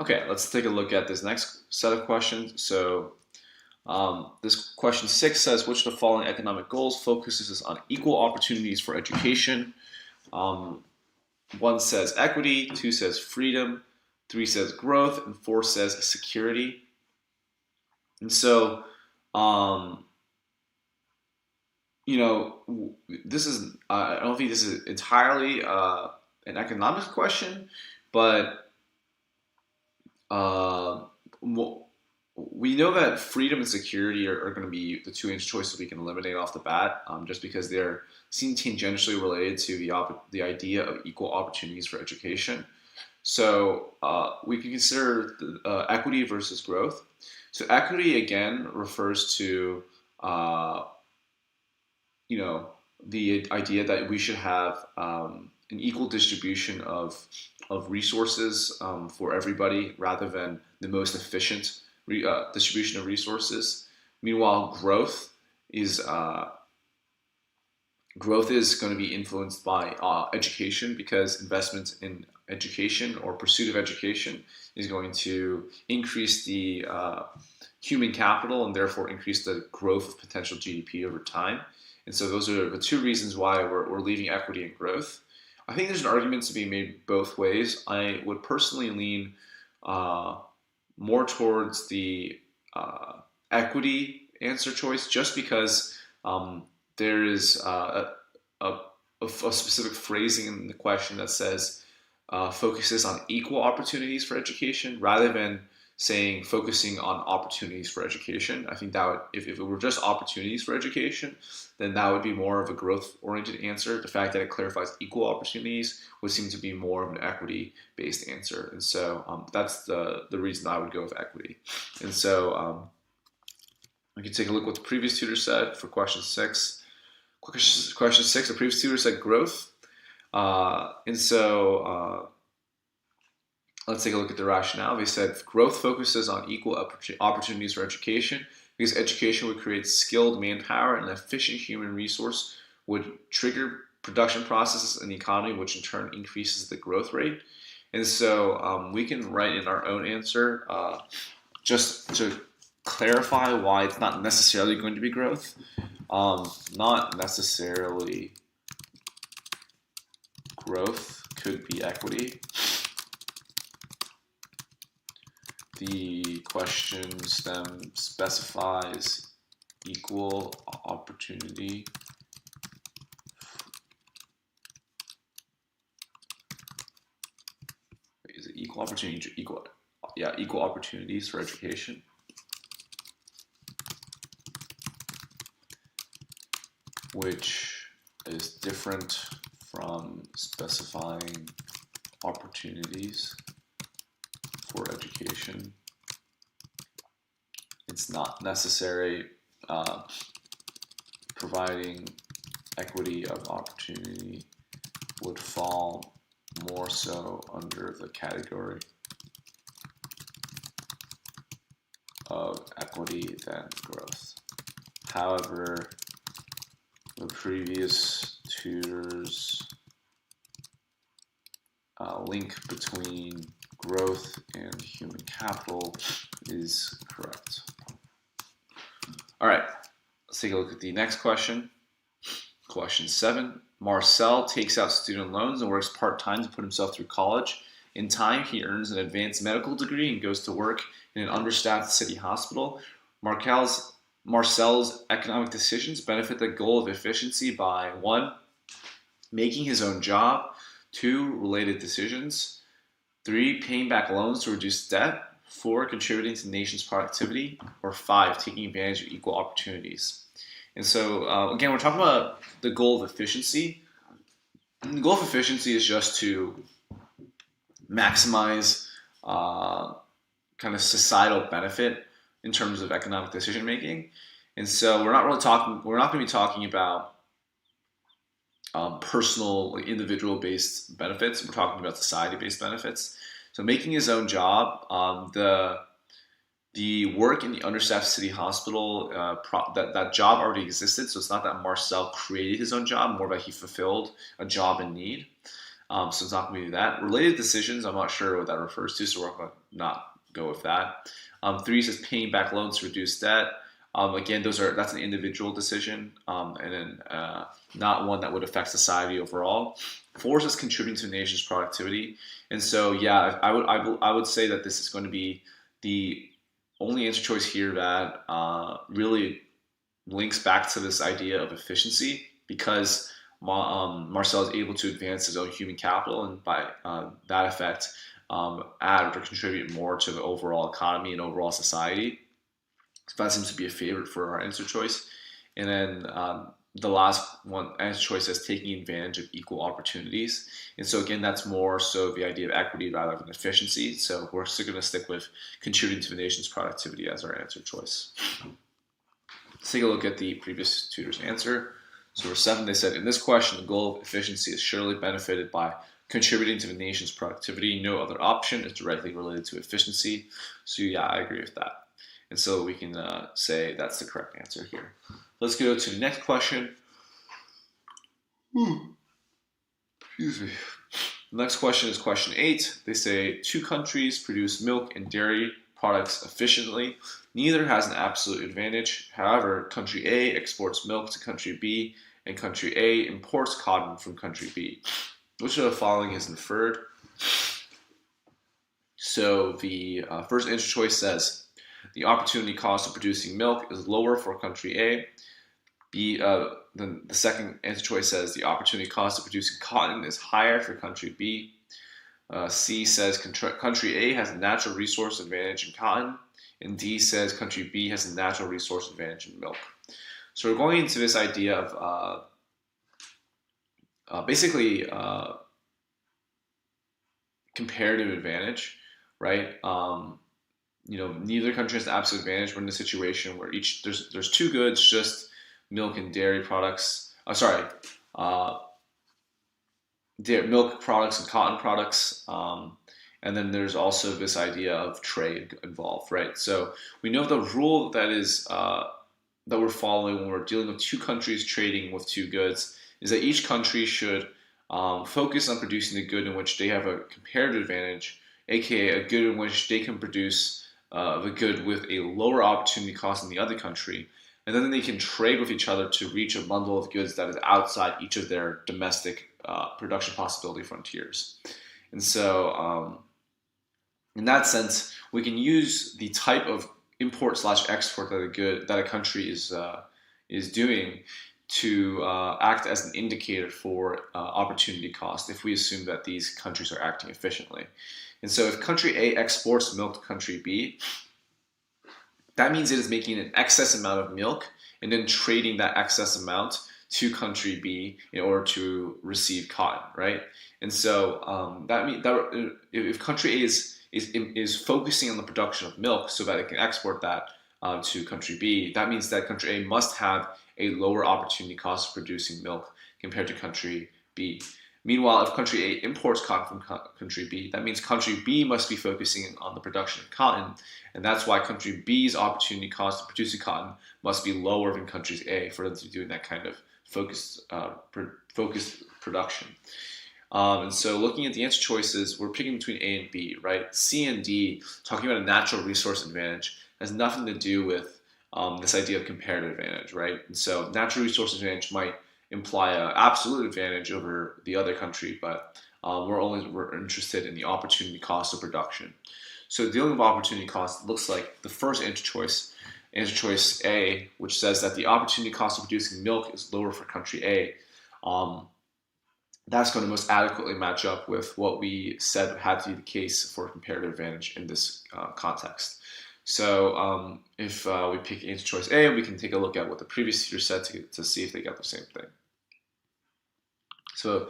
Okay, let's take a look at this next set of questions. So this question 6 says, which of the following economic goals focuses on equal opportunities for education? Um, 1 says equity, 2 says freedom, 3 says growth, and 4 says security. And so, um, this is, I don't think this is entirely an economics question, but uh, we know that freedom and security are going to be the two answer choices we can eliminate off the bat, just because they're seem tangentially related to the idea of equal opportunities for education. So we can consider equity versus growth. So equity again refers to uh, you know the idea that we should have an equal distribution of resources for everybody rather than the most efficient distribution of resources. Meanwhile, is uh, growth is going to be influenced by education, because investment in education or pursuit of education is going to increase the human capital and therefore increase the growth of potential GDP over time. And so those are the two reasons why we're leaving equity and growth. I think there's an argument to be made both ways. I would personally lean uh, more towards the equity answer choice, just because there is a specific phrasing in the question that says focuses on equal opportunities for education rather than saying focusing on opportunities for education. I think that would, if it were just opportunities for education, then that would be more of a growth oriented answer. The fact that it clarifies equal opportunities would seem to be more of an equity based answer. And so that's the reason I would go with equity. And so we can take a look what the previous tutor said for question 6. Question 6, the previous tutor said growth. And so let's take a look at the rationale. They said growth focuses on equal opportunities for education because education would create skilled manpower and an efficient human resource would trigger production processes in the economy, which in turn increases the growth rate. And so we can write in our own answer just to clarify why it's not necessarily going to be growth. Not necessarily growth, could be equity. The question stem specifies equal opportunity is it equal opportunity equal opportunities for education, which is different from specifying opportunities for education. It's not necessary. Providing equity of opportunity would fall more so under the category of equity than growth. However, the previous tutor's link between growth and human capital is correct. All right, let's take a look at the next question. Question 7. Marcel takes out student loans and works part-time to put himself through college. In time, he earns an advanced medical degree and goes to work in an understaffed city hospital. Marcel's economic decisions benefit the goal of efficiency by 1. Making his own job, 2. Related decisions, 3. Paying back loans to reduce debt, 4. Contributing to the nation's productivity, or 5. Taking advantage of equal opportunities. And so, again, we're talking about the goal of efficiency. And the goal of efficiency is just to maximize kind of societal benefit in terms of economic decision making. And so we're not going to be talking about personal, like individual-based benefits. We're talking about society-based benefits. So making his own job, the work in the understaffed city hospital, that job already existed. So it's not that Marcel created his own job, more that he fulfilled a job in need. So it's not going to be that. Related decisions, I'm not sure what that refers to, so we're going to not go with that. 3 says paying back loans to reduce debt. Again, that's an individual decision, and then not one that would affect society overall. 4 says contributing to the nation's productivity, and so yeah, I would say that this is going to be the only answer choice here that really links back to this idea of efficiency, because Marcel is able to advance his own human capital, and by that effect, add or contribute more to the overall economy and overall society. So that seems to be a favorite for our answer choice. And then the last one, answer choice, says taking advantage of equal opportunities. And so again, that's more so the idea of equity rather than efficiency. So we're still going to stick with contributing to the nation's productivity as our answer choice. Let's take a look at the previous tutor's answer. So for 7, they said, in this question, the goal of efficiency is surely benefited by contributing to the nation's productivity. No other option is directly related to efficiency. So yeah, I agree with that. And so we can say that's the correct answer here. Let's go to the next question. Excuse me. The next question is question 8. They say 2 countries produce milk and dairy products efficiently. Neither has an absolute advantage. However, country A exports milk to country B, and country A imports cotton from country B. Which of the following is inferred? So the first answer choice says the opportunity cost of producing milk is lower for country A. Then the second answer choice says the opportunity cost of producing cotton is higher for country B. C says country A has a natural resource advantage in cotton, and D says country B has a natural resource advantage in milk. So we're going into this idea of basically comparative advantage, right? Neither country has an absolute advantage. We're in a situation where there's 2 goods, just milk and dairy products. Milk products and cotton products. And then there's also this idea of trade involved, right? So we know the rule that we're following when we're dealing with 2 countries trading with 2 goods is that each country should focus on producing the good in which they have a comparative advantage, aka a good in which they can produce the good with a lower opportunity cost than the other country, and then they can trade with each other to reach a bundle of goods that is outside each of their domestic production possibility frontiers. And so in that sense, we can use the type of import/export that a country is doing to act as an indicator for opportunity cost if we assume that these countries are acting efficiently. And so if country A exports milk to country B, that means it is making an excess amount of milk and then trading that excess amount to country B in order to receive cotton, right? And so that means that if country A is focusing on the production of milk so that it can export that to country B, that means that country A must have a lower opportunity cost of producing milk compared to country B. Meanwhile, if country A imports cotton from country B, that means country B must be focusing on the production of cotton, and that's why country B's opportunity cost of producing cotton must be lower than country A for them to be doing that kind of focused production. And so looking at the answer choices, we're picking between A and B, right? C and D, talking about a natural resource advantage, has nothing to do with this idea of comparative advantage, right? And so natural resource advantage might imply an absolute advantage over the other country, but we're interested in the opportunity cost of production. So dealing with opportunity cost, it looks like the first answer choice A, which says that the opportunity cost of producing milk is lower for country A, that's going to most adequately match up with what we said had to be the case for comparative advantage in this context. So if we pick answer choice A, we can take a look at what the previous tutor said to see if they got the same thing. So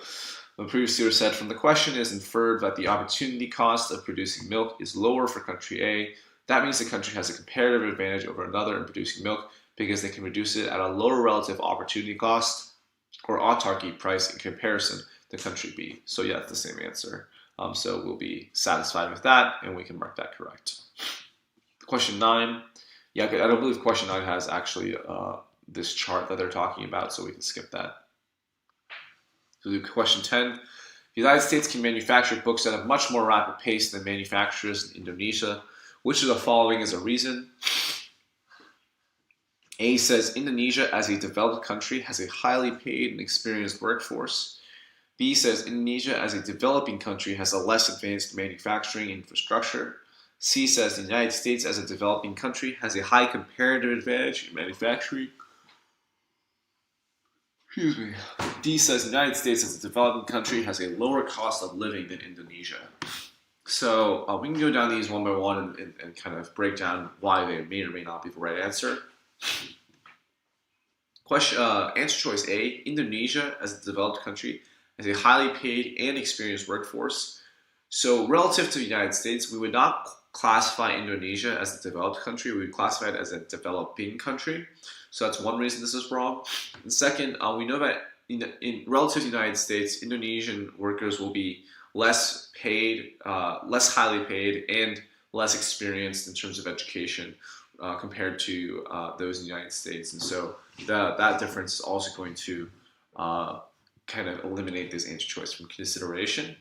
the previous tutor said, from the question is inferred that the opportunity cost of producing milk is lower for country A. That means the country has a comparative advantage over another in producing milk because they can produce it at a lower relative opportunity cost or autarky price in comparison to country B. So yeah, it's the same answer. So we'll be satisfied with that, and we can mark that correct. Question 9. Yeah, I don't believe question 9 has actually this chart that they're talking about, so we can skip that. So question 10. The United States can manufacture books at a much more rapid pace than manufacturers in Indonesia. Which of the following is a reason? A says Indonesia as a developed country has a highly paid and experienced workforce. B says Indonesia as a developing country has a less advanced manufacturing infrastructure. C says the United States as a developing country has a high comparative advantage in manufacturing. Excuse me. D says the United States as a developing country has a lower cost of living than Indonesia. So we can go down these one by one and kind of break down why they may or may not be the right answer. Answer choice A, Indonesia as a developed country has a highly paid and experienced workforce. So relative to the United States, we would not classify Indonesia as a developed country. We would classify it as a developing country. So that's one reason this is wrong. And second, we know that in relative to the United States, Indonesian workers will be less paid, less highly paid, and less experienced in terms of education compared to those in the United States. And so that difference is also going to kind of eliminate this answer choice from consideration.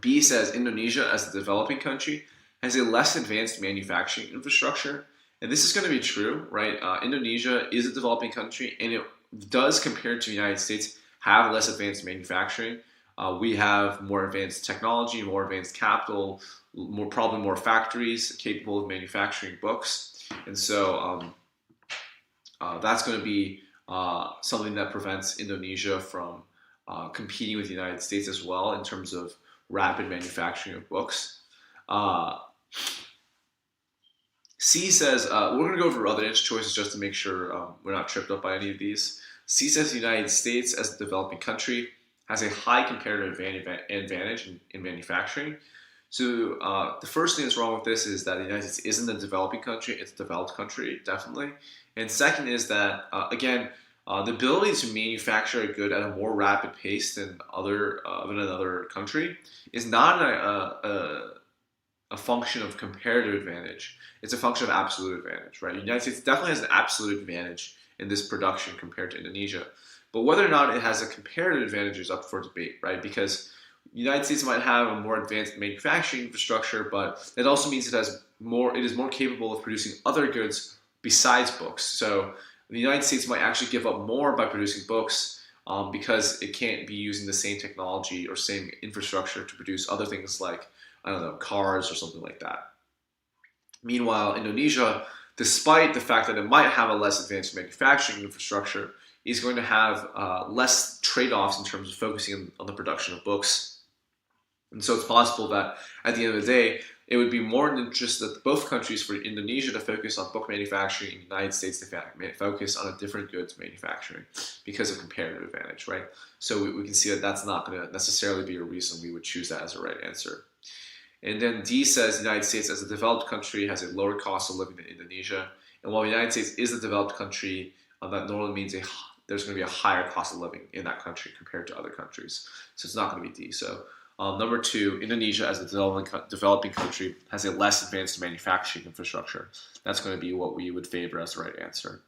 B says Indonesia as a developing country has a less advanced manufacturing infrastructure. And this is going to be true, right? Indonesia is a developing country, and it does, compared to the United States, have less advanced manufacturing. We have more advanced technology, more advanced capital, probably more factories capable of manufacturing books. And so that's going to be something that prevents Indonesia from competing with the United States as well in terms of rapid manufacturing of books. C says, we're going to go over other answer choices just to make sure we're not tripped up by any of these. C says the United States as a developing country has a high comparative advantage in manufacturing. So the first thing that's wrong with this is that the United States isn't a developing country, it's a developed country, definitely. And second is that, again, the ability to manufacture a good at a more rapid pace than another country is not a function of comparative advantage. It's a function of absolute advantage, right? The United States definitely has an absolute advantage in this production compared to Indonesia. But whether or not it has a comparative advantage is up for debate, right? Because the United States might have a more advanced manufacturing infrastructure, but it also means it is more capable of producing other goods besides books. So the United States might actually give up more by producing books because it can't be using the same technology or same infrastructure to produce other things like, I don't know, cars or something like that. Meanwhile, Indonesia, despite the fact that it might have a less advanced manufacturing infrastructure, is going to have less trade-offs in terms of focusing on the production of books. And so it's possible that at the end of the day, it would be more in the interest of both countries for Indonesia to focus on book manufacturing and the United States to focus on a different goods manufacturing because of comparative advantage, right? So we can see that that's not going to necessarily be a reason we would choose that as a right answer. And then D says the United States as a developed country has a lower cost of living than Indonesia. And while the United States is a developed country, that normally means there's going to be a higher cost of living in that country compared to other countries. So it's not going to be D. So number two, Indonesia as a developing country has a less advanced manufacturing infrastructure. That's going to be what we would favor as the right answer.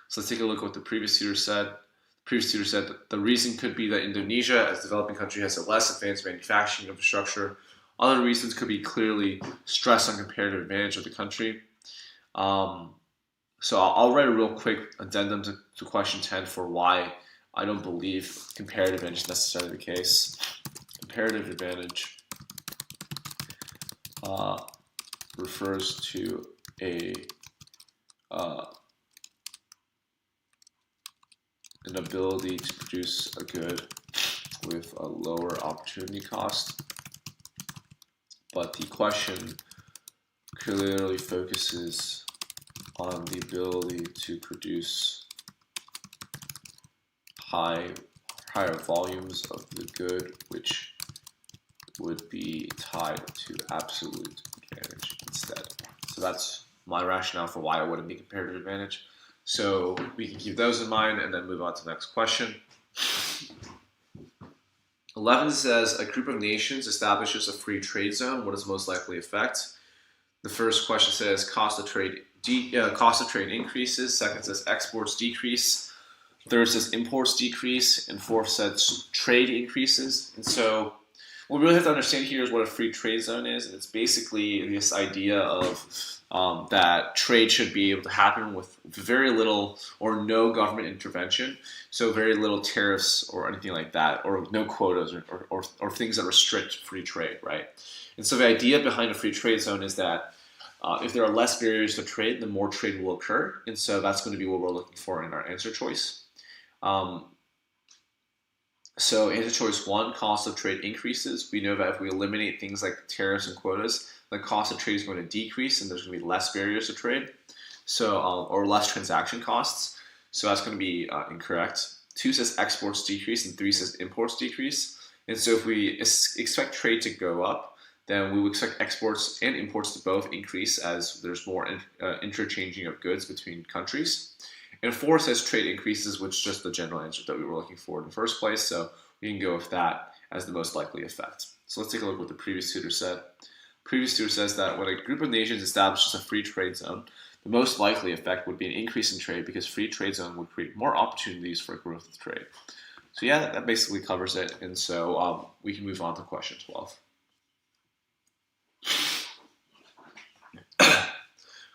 So let's take a look at what the previous tutor said. The previous tutor said that the reason could be that Indonesia as a developing country has a less advanced manufacturing infrastructure. Other reasons could be clearly stress on comparative advantage of the country. So I'll write a real quick addendum to question 10 for why I don't believe comparative advantage is necessarily the case. Comparative advantage refers to an ability to produce a good with a lower opportunity cost. But the question clearly focuses on the ability to produce higher volumes of the good, which would be tied to absolute advantage instead. So that's my rationale for why it wouldn't be comparative advantage. So we can keep those in mind and then move on to the next question. 11 says, a group of nations establishes a free trade zone. What does most likely affect? The first question says cost of trade increases. Second says exports decrease. Third says imports decrease, and fourth says trade increases. And so what we really have to understand here is what a free trade zone is. And it's basically this idea of that trade should be able to happen with very little or no government intervention. So very little tariffs or anything like that, or no quotas or things that restrict free trade, right? And so the idea behind a free trade zone is that if there are less barriers to trade, then more trade will occur. And so that's going to be what we're looking for in our answer choice. So answer choice 1, cost of trade increases. We know that if we eliminate things like tariffs and quotas, the cost of trade is going to decrease and there's going to be less barriers to trade, so or less transaction costs. So that's going to be incorrect. 2 says exports decrease and 3 says imports decrease. And so if we expect trade to go up, then we would expect exports and imports to both increase as there's more interchanging of goods between countries. And 4 says trade increases, which is just the general answer that we were looking for in the first place. So we can go with that as the most likely effect. So let's take a look at what the previous tutor said. Previous tutor says that when a group of nations establishes a free trade zone, the most likely effect would be an increase in trade because free trade zone would create more opportunities for growth of trade. So yeah, that basically covers it. And so we can move on to question 12.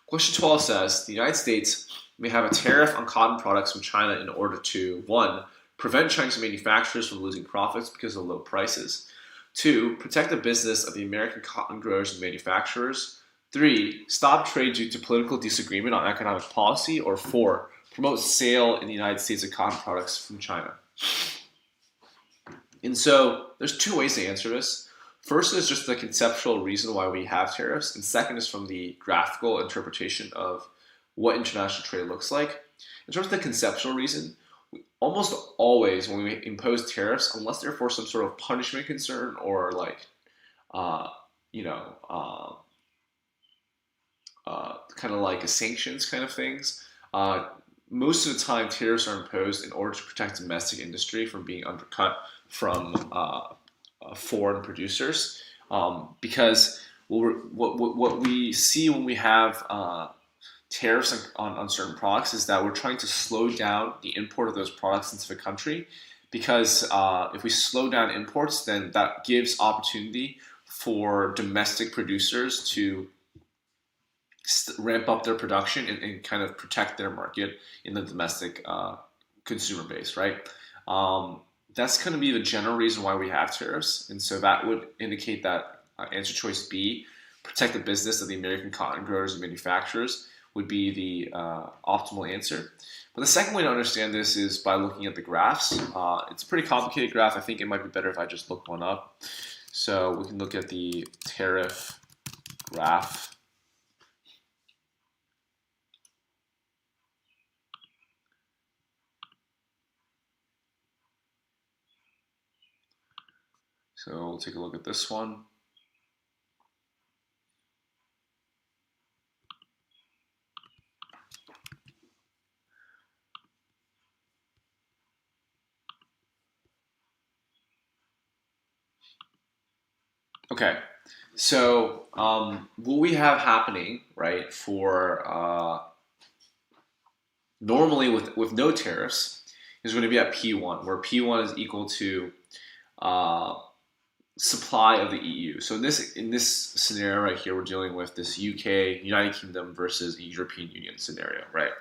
Question 12 says, the United States may have a tariff on cotton products from China in order to 1, prevent Chinese manufacturers from losing profits because of low prices, 2, protect the business of the American cotton growers and manufacturers, 3, stop trade due to political disagreement on economic policy, or 4, promote sale in the United States of cotton products from China. And so there's 2 ways to answer this. First is just the conceptual reason why we have tariffs, and second is from the graphical interpretation of what international trade looks like. In terms of the conceptual reason, we almost always, when we impose tariffs, unless they're for some sort of punishment concern or like, kind of like a sanctions kind of things, most of the time tariffs are imposed in order to protect domestic industry from being undercut from foreign producers, because what we see when we have tariffs on certain products is that we're trying to slow down the import of those products into the country, because if we slow down imports, then that gives opportunity for domestic producers to ramp up their production and kind of protect their market in the domestic consumer base, right? That's going to be the general reason why we have tariffs, and so that would indicate that answer choice B, protect the business of the American cotton growers and manufacturers, would be the optimal answer. But the second way to understand this is by looking at the graphs. It's a pretty complicated graph. I think it might be better if I just look one up. So we can look at the tariff graph. So we'll take a look at this one. Okay, so what we have happening, right, for normally with no tariffs is going to be at P1, where P1 is equal to supply of the EU. So in this scenario right here, we're dealing with this UK, United Kingdom versus the European Union scenario, right?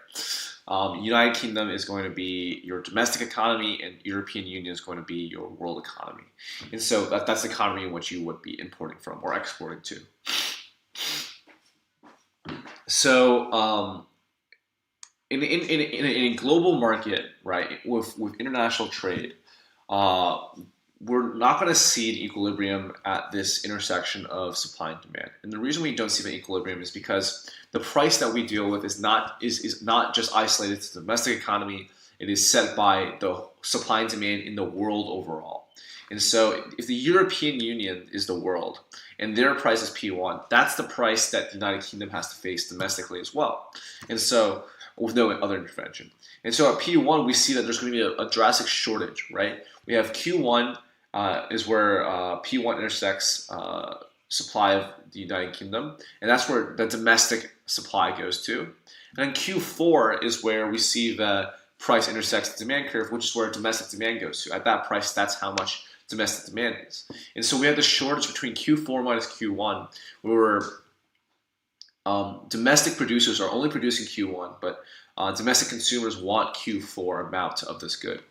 United Kingdom is going to be your domestic economy, and European Union is going to be your world economy. And so that's the economy in which you would be importing from or exporting to. So in a global market, right, with international trade, we're not going to see an equilibrium at this intersection of supply and demand. And the reason we don't see the equilibrium is because the price that we deal with is not just isolated to the domestic economy. It is set by the supply and demand in the world overall. And so if the European Union is the world and their price is P1, that's the price that the United Kingdom has to face domestically as well. And so with no other intervention. And so at P1, we see that there's going to be a drastic shortage, right? We have Q1 is where P1 intersects supply of the United Kingdom, and that's where the domestic supply goes to. And then Q4 is where we see the price intersects the demand curve, which is where domestic demand goes to. At that price, that's how much domestic demand is. And so we had the shortage between Q4 minus Q1, where domestic producers are only producing Q1, but domestic consumers want Q4 amount of this good.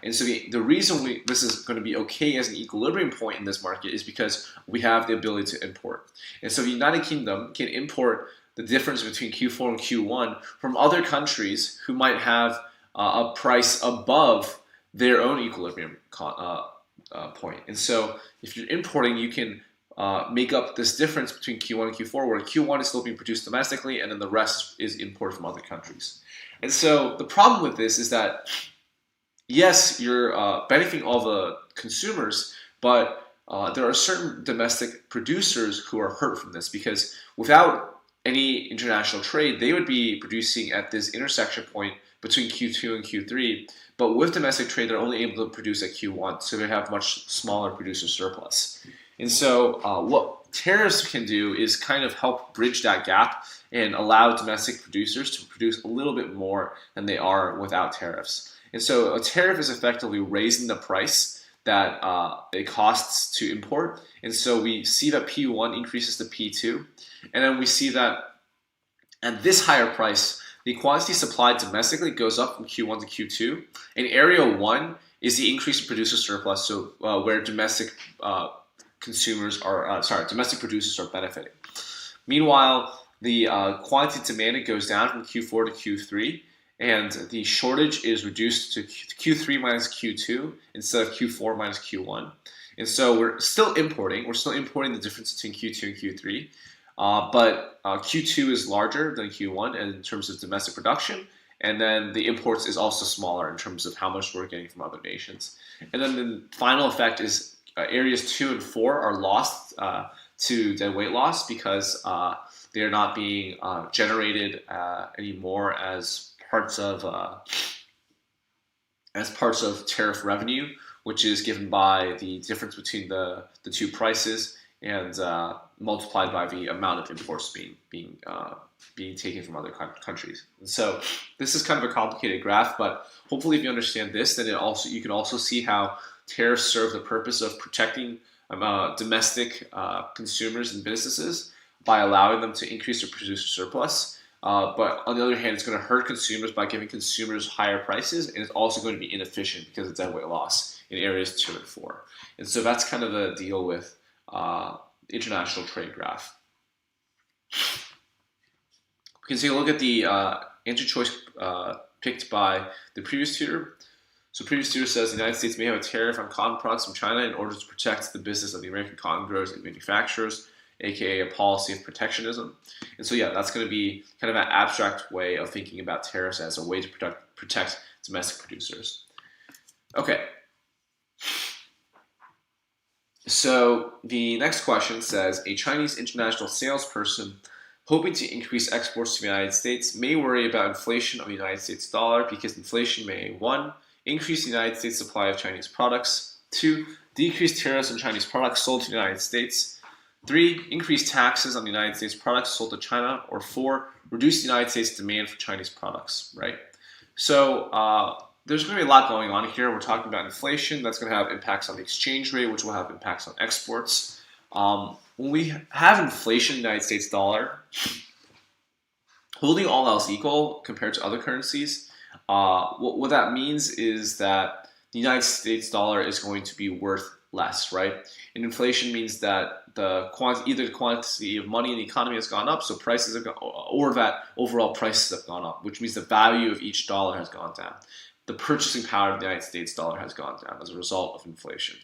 And so the reason this is going to be okay as an equilibrium point in this market is because we have the ability to import. And so the United Kingdom can import the difference between Q4 and Q1 from other countries who might have a price above their own equilibrium point. And so if you're importing, you can make up this difference between Q1 and Q4, where Q1 is still being produced domestically and then the rest is imported from other countries. And so the problem with this is that, yes, you're benefiting all the consumers, but there are certain domestic producers who are hurt from this, because without any international trade, they would be producing at this intersection point between Q2 and Q3, but with domestic trade, they're only able to produce at Q1, so they have much smaller producer surplus. And so what tariffs can do is kind of help bridge that gap and allow domestic producers to produce a little bit more than they are without tariffs. And so a tariff is effectively raising the price that it costs to import. And so we see that P1 increases to P2. And then we see that at this higher price, the quantity supplied domestically goes up from Q1 to Q2. And area 1 is the increase in producer surplus, so where domestic domestic producers are benefiting. Meanwhile, the quantity demanded goes down from Q4 to Q3, and the shortage is reduced to Q3 minus Q2 instead of Q4 minus Q1. And so we're still importing. We're still importing the difference between Q2 and Q3, but Q2 is larger than Q1 in terms of domestic production, and then the imports is also smaller in terms of how much we're getting from other nations. And then the final effect is areas 2 and 4 are lost to dead weight loss because they are not being generated anymore as parts of tariff revenue, which is given by the difference between the two prices and multiplied by the amount of imports being taken from other countries. And so this is kind of a complicated graph, but hopefully if you understand this, then you can also see how tariffs serve the purpose of protecting domestic consumers and businesses by allowing them to increase their producer surplus. But on the other hand, it's going to hurt consumers by giving consumers higher prices, and it's also going to be inefficient because of dead weight loss in areas 2 and 4. And so that's kind of the deal with the international trade graph. We can take a look at the answer choice picked by the previous tutor. So previous tutor says the United States may have a tariff on cotton products from China in order to protect the business of the American cotton growers and manufacturers, aka a policy of protectionism. And so yeah, that's going to be kind of an abstract way of thinking about tariffs as a way to protect domestic producers. Okay. So the next question says, a Chinese international salesperson hoping to increase exports to the United States may worry about inflation of the United States dollar because inflation may, 1, increase the United States supply of Chinese products, 2, decrease tariffs on Chinese products sold to the United States, 3, increase taxes on the United States products sold to China, or 4, reduce the United States demand for Chinese products, right? So there's going to be a lot going on here. We're talking about inflation. That's going to have impacts on the exchange rate, which will have impacts on exports. When we have inflation in the United States dollar, holding all else equal compared to other currencies, what that means is that the United States dollar is going to be worth less, right? And inflation means that either the quantity of money in the economy has gone up, so prices have gone, or that overall prices have gone up, which means the value of each dollar has gone down. The purchasing power of the United States dollar has gone down as a result of inflation.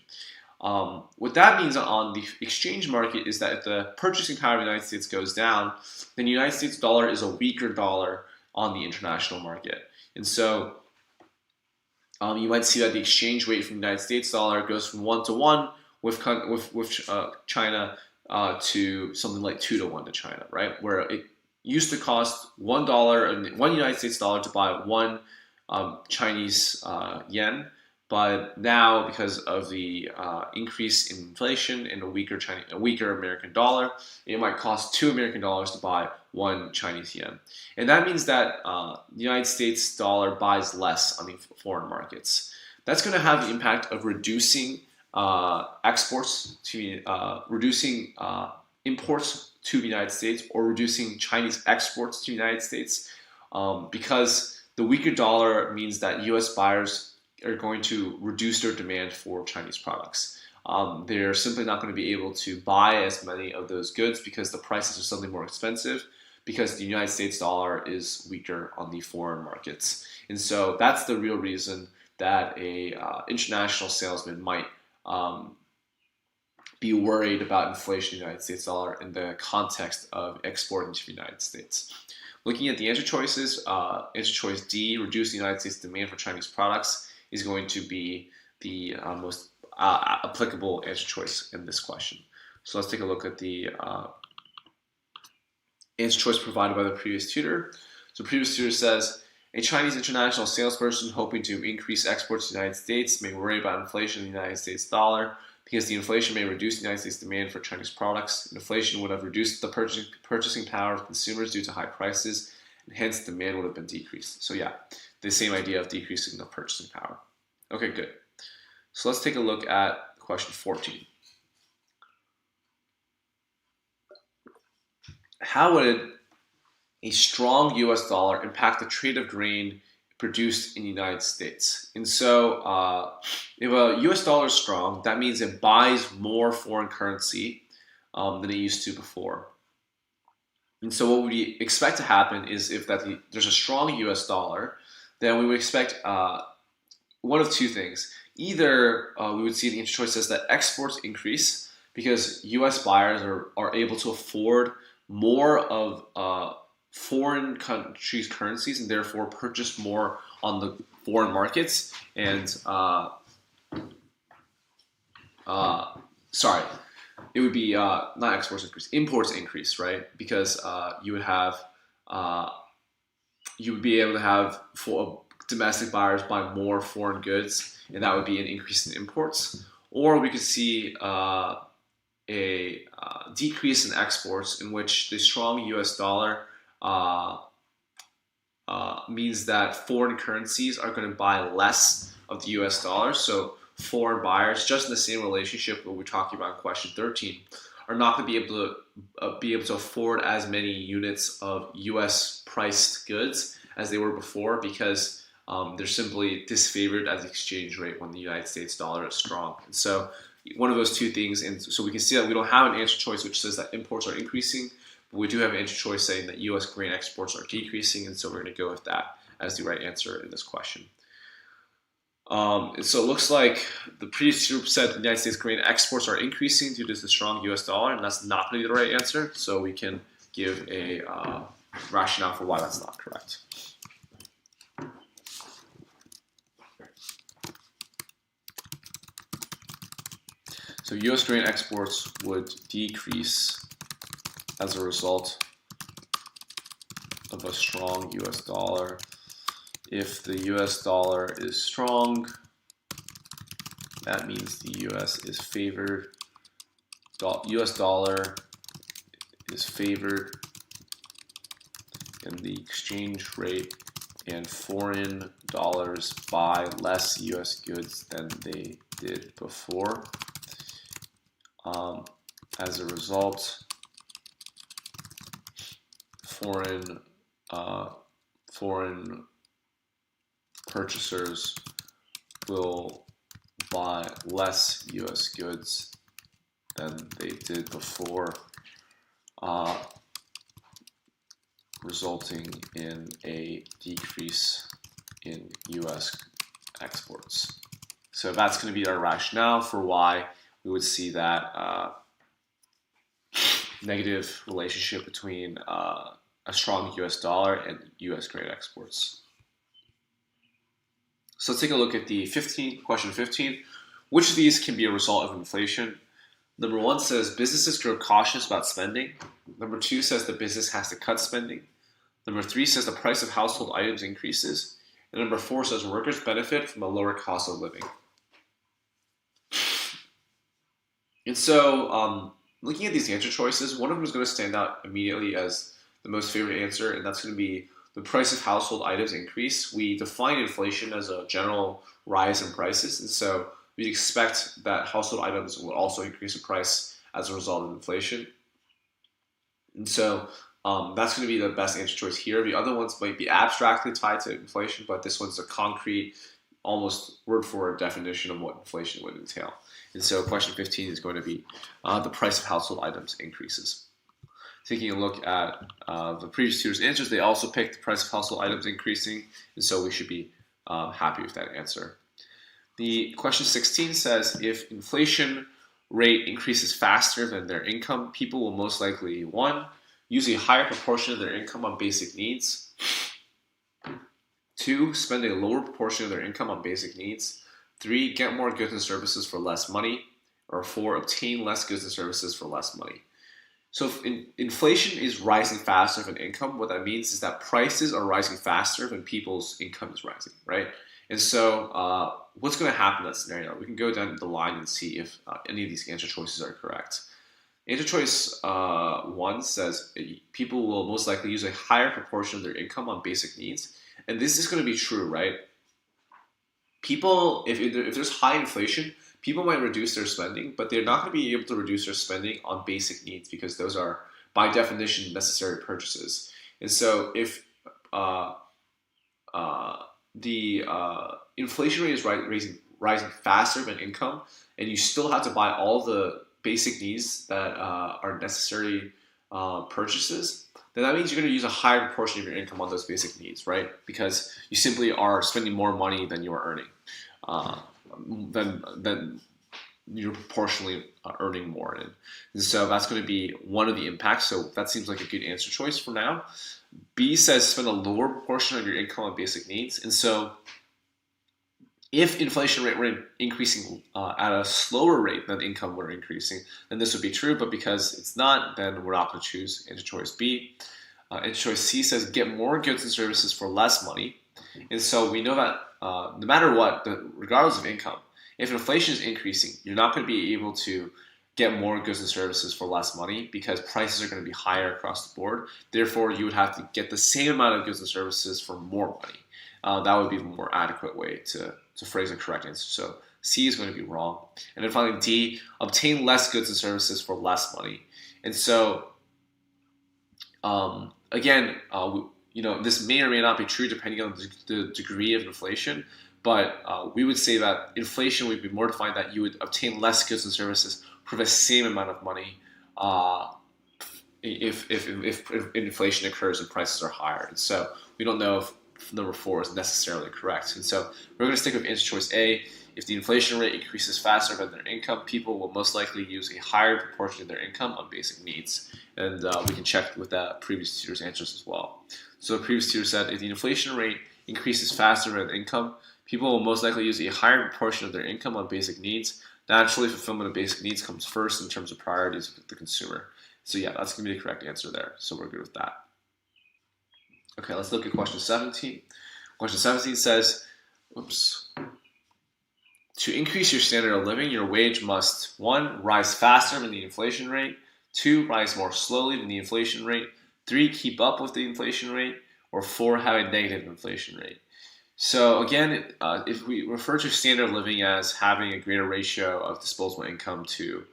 What that means on the exchange market is that if the purchasing power of the United States goes down, then the United States dollar is a weaker dollar on the international market. And so you might see that the exchange rate from the United States dollar goes from 1 to 1 with China to something like 2 to 1 to China, right? Where it used to cost $1 and $1 United States dollar to buy 1 Chinese yen, But now, because of the increase in inflation and a weaker American dollar, it might cost $2 American to buy one Chinese yen, and that means that the United States dollar buys less on the foreign markets. That's going to have the impact of reducing exports to reducing imports to the United States, or reducing Chinese exports to the United States, because the weaker dollar means that U.S. buyers are going to reduce their demand for Chinese products. They're simply not going to be able to buy as many of those goods because the prices are suddenly more expensive, because the United States dollar is weaker on the foreign markets. And so that's the real reason that a international salesman might be worried about inflation in the United States dollar in the context of exporting to the United States. Looking at the answer choices, answer choice D, reduce the United States demand for Chinese products, is going to be the most applicable answer choice in this question. So let's take a look at the answer choice provided by the previous tutor. So the previous tutor says, a Chinese international salesperson hoping to increase exports to the United States may worry about inflation in the United States dollar, because the inflation may reduce the United States demand for Chinese products. Inflation would have reduced the purchasing power of consumers due to high prices, and hence demand would have been decreased. So yeah, the same idea of decreasing the purchasing power. Okay, good. So let's take a look at question 14. How would a strong US dollar impact the trade of grain produced in the United States? And so if a US dollar is strong, that means it buys more foreign currency than it used to before. And so what we expect to happen is, if there's a strong US dollar, then we would expect one of two things. Either we would see the answer choice says that exports increase because US buyers are able to afford more of foreign countries' currencies, and therefore purchase more on the foreign markets. And sorry, it would be not exports increase, imports increase, right? Because you would be able to have domestic buyers buy more foreign goods, and that would be an increase in imports. Or we could see a decrease in exports, in which the strong US dollar means that foreign currencies are going to buy less of the US dollar. So foreign buyers, just in the same relationship that we're talking about in question 13, are not going to be able to afford as many units of US priced goods as they were before, because they're simply disfavored as the exchange rate when the United States dollar is strong. And so one of those two things, and so we can see that we don't have an answer choice which says that imports are increasing, but we do have an answer choice saying that US grain exports are decreasing, and so we're going to go with that as the right answer in this question. And so it looks like the previous group said the United States grain exports are increasing due to the strong US dollar, and that's not going to be the right answer, so we can give a rationale for why that's not correct. So US grain exports would decrease as a result of a strong US dollar. If the US dollar is strong, that means the US is favored. US dollar is favored in the exchange rate, and foreign dollars buy less US goods than they did before. As a result, foreign purchasers will buy less US goods than they did before, resulting in a decrease in US exports. So that's going to be our rationale for why we would see that negative relationship between a strong US dollar and US grain exports. So let's take a look at the question 15. Which of these can be a result of inflation? Number 1 says businesses grow cautious about spending. Number 2 says the business has to cut spending. Number 3 says the price of household items increases. And And number 4 says workers benefit from a lower cost of living. And so looking at these answer choices, one of them is going to stand out immediately as the most favorite answer, and that's going to be the price of household items increase. We define inflation as a general rise in prices, and so we expect that household items will also increase in price as a result of inflation. And so that's going to be the best answer choice here. The other ones might be abstractly tied to inflation, but this one's a concrete, almost word for word definition of what inflation would entail. And so question 15 is going to be the price of household items increases. Taking a look at the previous tutor's answers, they also picked the price of household items increasing, and so we should be happy with that answer. The question 16 says, if inflation rate increases faster than their income, people will most likely, 1, use a higher proportion of their income on basic needs, 2, spend a lower proportion of their income on basic needs, 3, get more goods and services for less money, or 4, obtain less goods and services for less money. So if inflation is rising faster than income, what that means is that prices are rising faster than people's income is rising, right? And so what's going to happen in that scenario? We can go down the line and see if any of these answer choices are correct. Answer choice 1 says people will most likely use a higher proportion of their income on basic needs. And this is going to be true, right? People, if there's high inflation, people might reduce their spending, but they're not going to be able to reduce their spending on basic needs because those are, by definition, necessary purchases. And so if the inflation rate is rising faster than income, and you still have to buy all the basic needs that are necessary purchases, then that means you're going to use a higher proportion of your income on those basic needs, right? Because you simply are spending more money than you are earning, then you're proportionally earning more. And so that's going to be one of the impacts. So that seems like a good answer choice for now. B says spend a lower proportion of your income on basic needs. And so if inflation rate were increasing at a slower rate than income were increasing, then this would be true. But because it's not, then we're not going to choose answer choice B. Answer choice C says get more goods and services for less money. And so we know that no matter what, regardless of income, if inflation is increasing, you're not going to be able to get more goods and services for less money because prices are going to be higher across the board. Therefore, you would have to get the same amount of goods and services for more money. That would be the more adequate way to phrase a correct answer. So C is going to be wrong. And then finally D, obtain less goods and services for less money. And so again, this may or may not be true depending on the degree of inflation, but we would say that inflation would be more defined that you would obtain less goods and services for the same amount of money if inflation occurs and prices are higher. And so we don't know if number 4 is necessarily correct. And so we're going to stick with answer choice A. If the inflation rate increases faster than their income, people will most likely use a higher proportion of their income on basic needs. And we can check with that previous tutor's answers as well. So the previous tutor said if the inflation rate increases faster than income, people will most likely use a higher proportion of their income on basic needs. Naturally, fulfillment of basic needs comes first in terms of priorities of the consumer. So yeah, that's going to be the correct answer there. So we're good with that. Okay, let's look at question 17. Question 17 says, to increase your standard of living, your wage must 1, rise faster than the inflation rate, 2, rise more slowly than the inflation rate, 3, keep up with the inflation rate, or 4, have a negative inflation rate. So again, if we refer to standard of living as having a greater ratio of disposable income to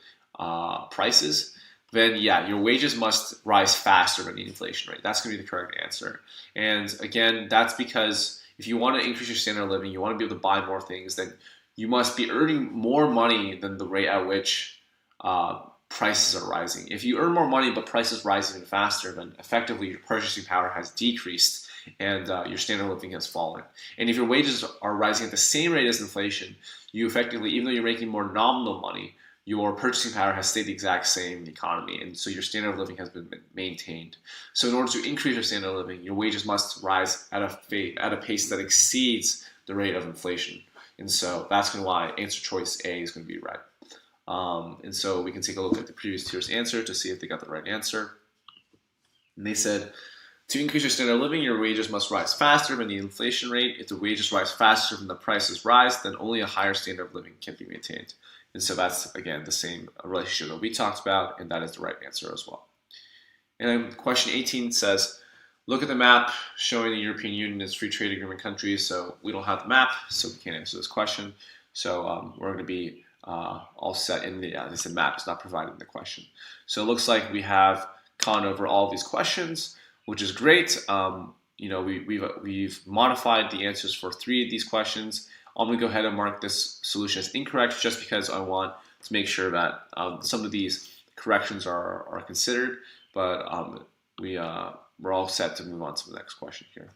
prices, then yeah, your wages must rise faster than the inflation rate. That's going to be the correct answer. And again, that's because if you want to increase your standard of living, you want to be able to buy more things, then you must be earning more money than the rate at which prices are rising. If you earn more money but prices rise even faster, then effectively your purchasing power has decreased and your standard of living has fallen. And if your wages are rising at the same rate as inflation, you effectively, even though you're making more nominal money, your purchasing power has stayed the exact same in the economy, and so your standard of living has been maintained. So in order to increase your standard of living, your wages must rise at a pace that exceeds the rate of inflation. And so that's going to why answer choice A is going to be right. And so we can take a look at the previous tutor's answer to see if they got the right answer. And they said, To increase your standard of living, your wages must rise faster than the inflation rate. If the wages rise faster than the prices rise, then only a higher standard of living can be maintained. And so that's, again, the same relationship that we talked about, and that is the right answer as well. And then question 18 says, look at the map showing the European Union as free trade agreement countries. So we don't have the map, so we can't answer this question. So we're going to be all set in the, this map is not provided in the question. So it looks like we have gone over all of these questions, which is great. We've modified the answers for 3 of these questions. I'm going to go ahead and mark this solution as incorrect just because I want to make sure that some of these corrections are considered. But we're all set to move on to the next question here.